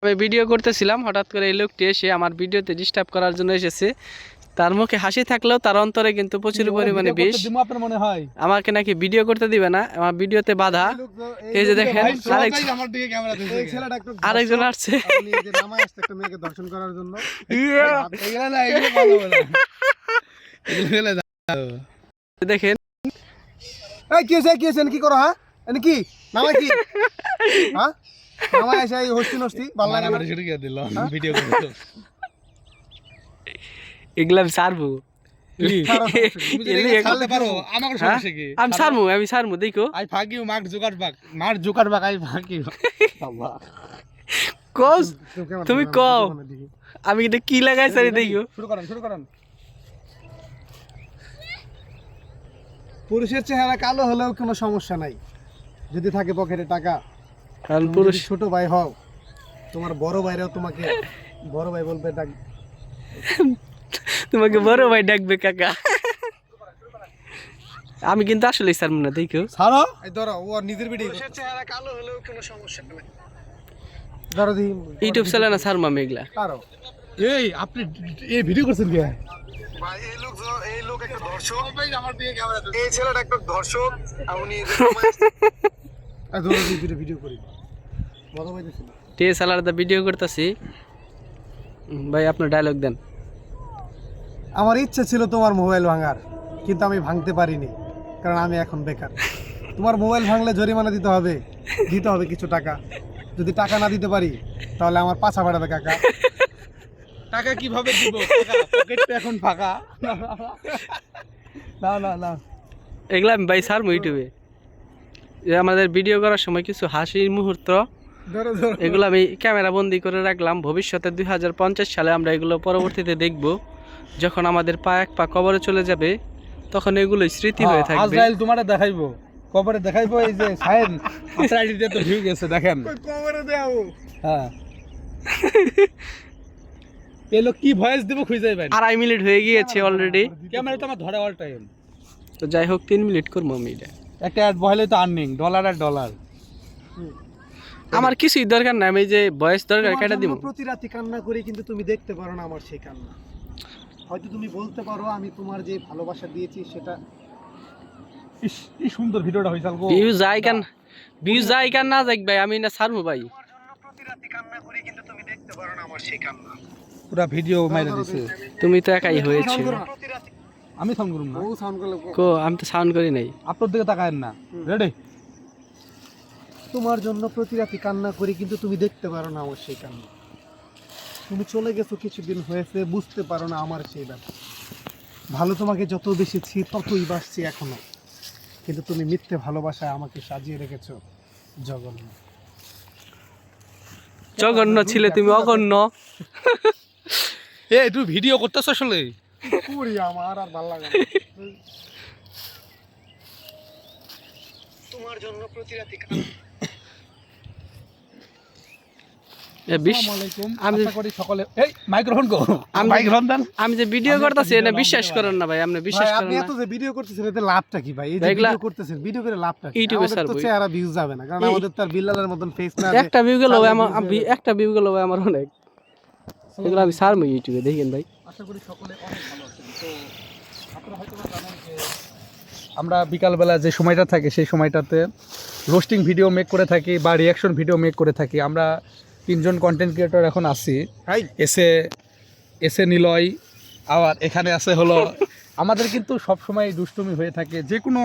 আমি ভিডিও করতেছিলাম, হঠাৎ করে এই লোকটি এসে আমার ভিডিওতে ডিস্টার্ব করার জন্য এসেছে। তার মুখে হাসি থাকলেও তার অন্তরে কিন্তু প্রচুর পরিমাণে বিষ। আমাকে নাকি ভিডিও করতে দিবে না, আমার ভিডিওতে বাধা। এই যে দেখেন আরেকজন আসছে। দেখেন কি করো? হ্যাঁ কি নামা কি হ্যাঁ নামা এসে হস্তি নস্তি ভালো লাগে না দিল ভিডিও করে এগুলা আমি সারবো। আমি সারমু দেখো। তুমি কও আমি এটা কি লাগাই সারি দেখো। শুরু করেন। পুরুষের চেহারা কালো হলেও কোনো সমস্যা নাই যদি থাকে পকেটে টাকা। কারণ পুরুষ ছোট ভাই হও, তোমার বড় ভাইরাও তোমাকে বড় ভাই বলবে, ডাক তোমাকে বড় ভাই ডাকবে কাকা। আমি কিন্তু আসলে সারমু না দেখো। ছাড়ো এই ধরো, ও নিজের ভিডিও। পুরুষের চেহারা কালো হলেও কোনো সমস্যা নাই। ধরো দি ইউটিউব চ্যানেল না সারমু আমি এগুলা। ছাড়ো। এই আপনি এই ভিডিও করছেন কি ভাই? এই লোক একটা দর্শক। আমার দিকে ক্যামেরা ধরো। এই ছেলেটা একটা দর্শক। উনি ধরো দি ভিডিও করি। বড় ভাই দিছিল। টিএসএলআর ভিডিও করতেছি ভাই, আপনার ডায়লগ দেন। আমার ইচ্ছা ছিল তোমার মোবাইল ভাঙার, কিন্তু আমি ভাঙতে পারিনি কারণ আমি এখন বেকার। তোমার মোবাইল ভাঙলে জরিমানা দিতে হবে কিছু টাকা। যদি টাকা না দিতে পারি তাহলে আমার পাছা বাড়াবে কাকা। টাকা কিভাবে দিব কাকা? পকেট তো এখন ফাঁকা। না এগুলা আমি ভাই সারমু ইউটিউবে। আমাদের ভিডিও করার সময় কিছু হাসির মুহূর্ত, এগুলো আমি ক্যামেরা বন্দি করে রাখলাম। ভবিষ্যতে 2050 সালে আমরা এগুলো পরবর্তীতে দেখব, যখন আমাদের পা এক পা কবরে চলে যাবে, তখন এগুলো স্মৃতি হয়ে থাকবে। আজরাইল তোমারে দেখাইবো, কবরে দেখাইবো। এই যে সাইন আপনার আইডিতে তো ভিউ গেছে, দেখেন কবরে দেও। হ্যাঁ এই লোক কি ভয়েস দেব খুঁজে যাবেন। 2.5 মিনিট হয়ে গিয়েছে অলরেডি। ক্যামেরা তো আমার ধরে অল টাইম। তো যাই হোক 3 মিনিট করবো আমি এটা। একটা অ্যাড বহাইলে তো আর্নিং ডলার আর ডলার। আমার কিছুই দরকার না, আমি যে ভয়েস দরকার কেটে দিব। প্রতি রাতে কান্না করি, কিন্তু তুমি দেখতে পারো না আমার সেই কান্না। হয়তো তুমি বলতে পারো আমি তোমার যে ভালোবাসা দিয়েছি সেটা। কি সুন্দর ভিডিওটা হইছাল গো। ভিউ যাই কান না যাক ভাই, আমি না ছাড়মু ভাই। প্রতি রাতে কান্না করি, কিন্তু তুমি দেখতে পারো না আমার সেই কান্না। পুরো ভিডিও মাইরা দিছে। তুমি তো একাই হয়েছে। আমি সাউন্ড করুম না। ও সাউন্ড করলে কো আমি তো সাউন্ড করি নাই। আপনার দিকে তাকায়েন না। রেডি? তোমার জন্য প্রতি রাতে কান্না করি, কিন্তু তুমি দেখতে পারো না আমার সেই কান্না। তুমি চলে গেছো কিছুদিন হয়েছে, বুঝতে পারো না আমার সেই ব্যাপার। ভালো তোমাকে যত বেশিছি ততই বাসছি এখনো, কিন্তু তুমি মিথ্যে ভালোবাসায় আমাকে সাজিয়ে রেখেছো জঘন্য ছিলে তুমি, অগণ্য। এ তুই ভিডিও করতেছ আসলে? পুরি আমার আর ভালো লাগে না। তোমার জন্য প্রতি রাতে আমি যে ভিডিও করতেছি এটা বিশ্বাস করেন না ভাই, আপনি বিশ্বাস করেন না। এত যে ভিডিও করতেছেন এতে লাভটা কি ভাই? এই যে ভিডিও করতেছেন, ভিডিও করে লাভটা কি? ইউটিউবে আমাদের তো ছাড়বো। চেহারা ভিউজ যাবে না, কারণ আমাদের তো আর বিল্লালের মতন ফেস না। একটা ভিউ গেল ভাই আমার, একটা ভিউ গেল ভাই আমার অনেক। এগুলো আমি ছাড়বো ইউটিউবে, দেখেন ভাই। আশা করি সকলে অনেক ভালো আছেন। তো আপনারা হয়তো জানেন যে আমরা বিকালবেলা যে সময়টা থাকে সেই সময়টাতে রোস্টিং ভিডিও মেক করে থাকি বা রিয়াকশন ভিডিও মেক করে থাকি। আমরা 3 জন কন্টেন্ট ক্রিয়েটর এখন আছি। এসে নিলয়, আবার এখানে আছে হলো আমাদের কিন্তু সব সময় দুষ্টুমি হয়ে থাকে। যে কোনো